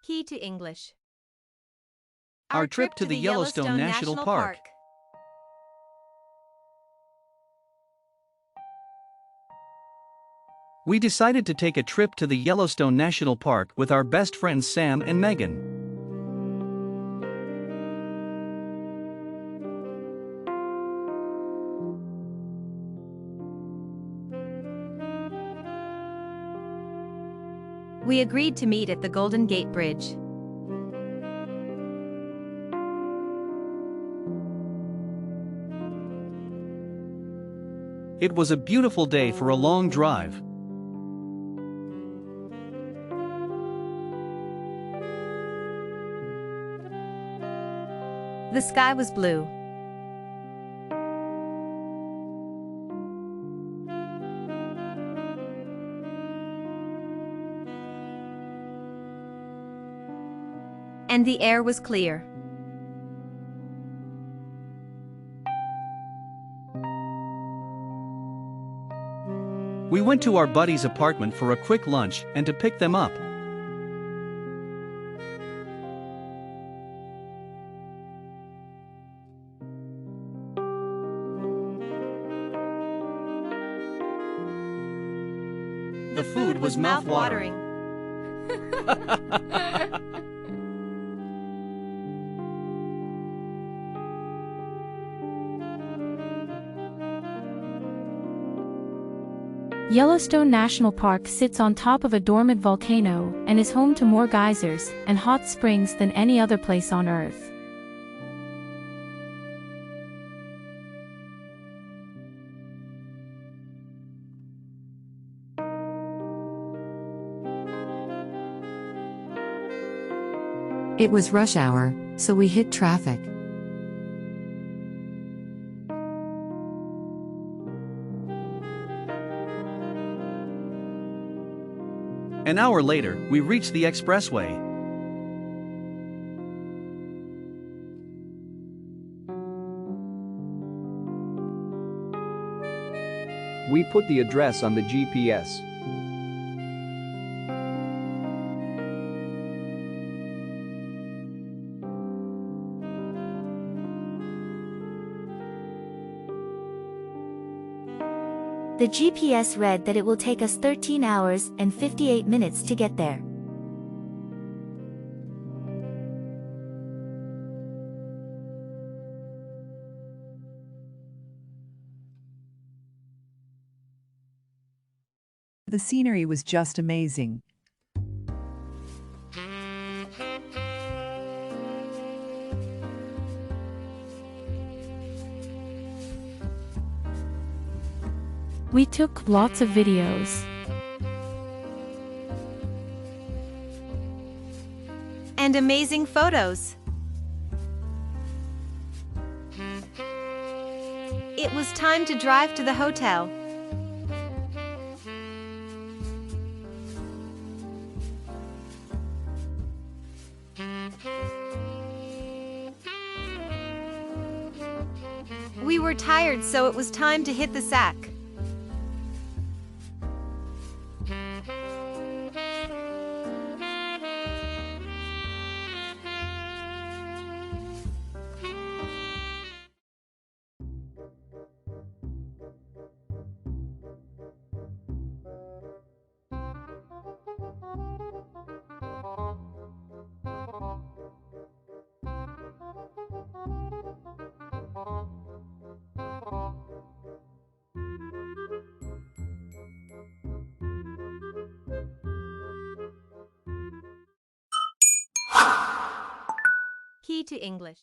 Key to English. Our trip to the Yellowstone National Park. We decided to take a trip to the Yellowstone National Park with our best friends Sam and Megan. We agreed to meet at the Golden Gate Bridge. It was a beautiful day for a long drive. The sky was blue. And the air was clear. We went to our buddy's apartment for a quick lunch and to pick them up. The food was mouth-watering. Yellowstone National Park sits on top of a dormant volcano and is home to more geysers and hot springs than any other place on Earth. It was rush hour, so we hit traffic. An hour later, we reached the expressway. We put the address on the GPS. The GPS read that it will take us 13 hours and 58 minutes to get there. The scenery was just amazing. We took lots of videos. And amazing photos. It was time to drive to the hotel. We were tired, so it was time to hit the sack. Key to English.